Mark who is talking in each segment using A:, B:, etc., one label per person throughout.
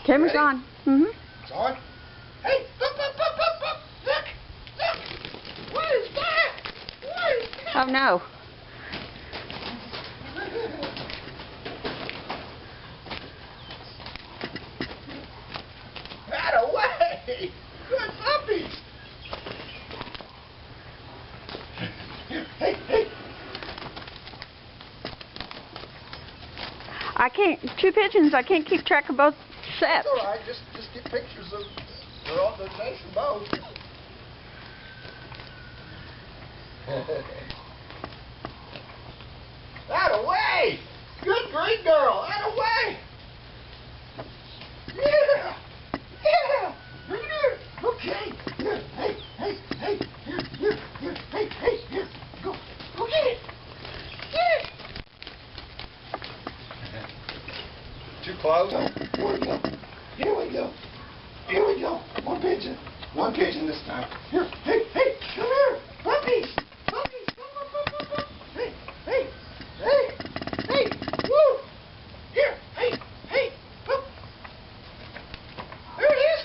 A: Camera's
B: Ready?
A: on. Mm-hmm.
B: It's on. Hey, look. What is that? What is that?
A: Oh no.
B: That away. Good puppies. Hey.
A: I can't, 2 pigeons, I can't keep track of both sets.
B: That's all right. Just get pictures of. They're all the nice and both. That away. Good green girl. That away. Yeah. Bring it here. Okay. Here. Hey. Here. Here. Go get it. Too close? Here we go. One pigeon this time. Here. Hey, come here. Puppies. Come. Hey. Woo. Here. Hey. Up. There it is.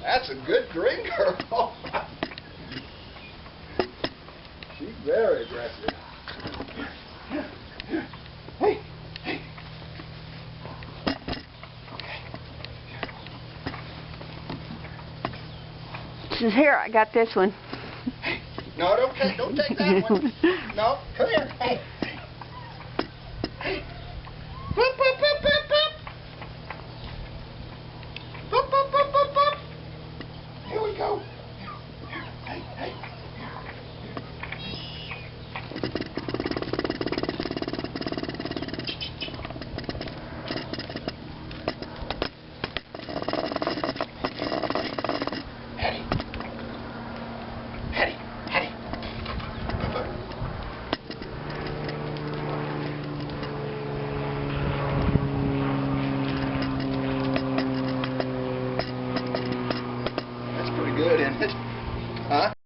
B: That's a good green girl. She's very aggressive. Hey.
A: She says, here, I got this one.
B: Hey. No, don't take that one. No, come here. Hey. Up.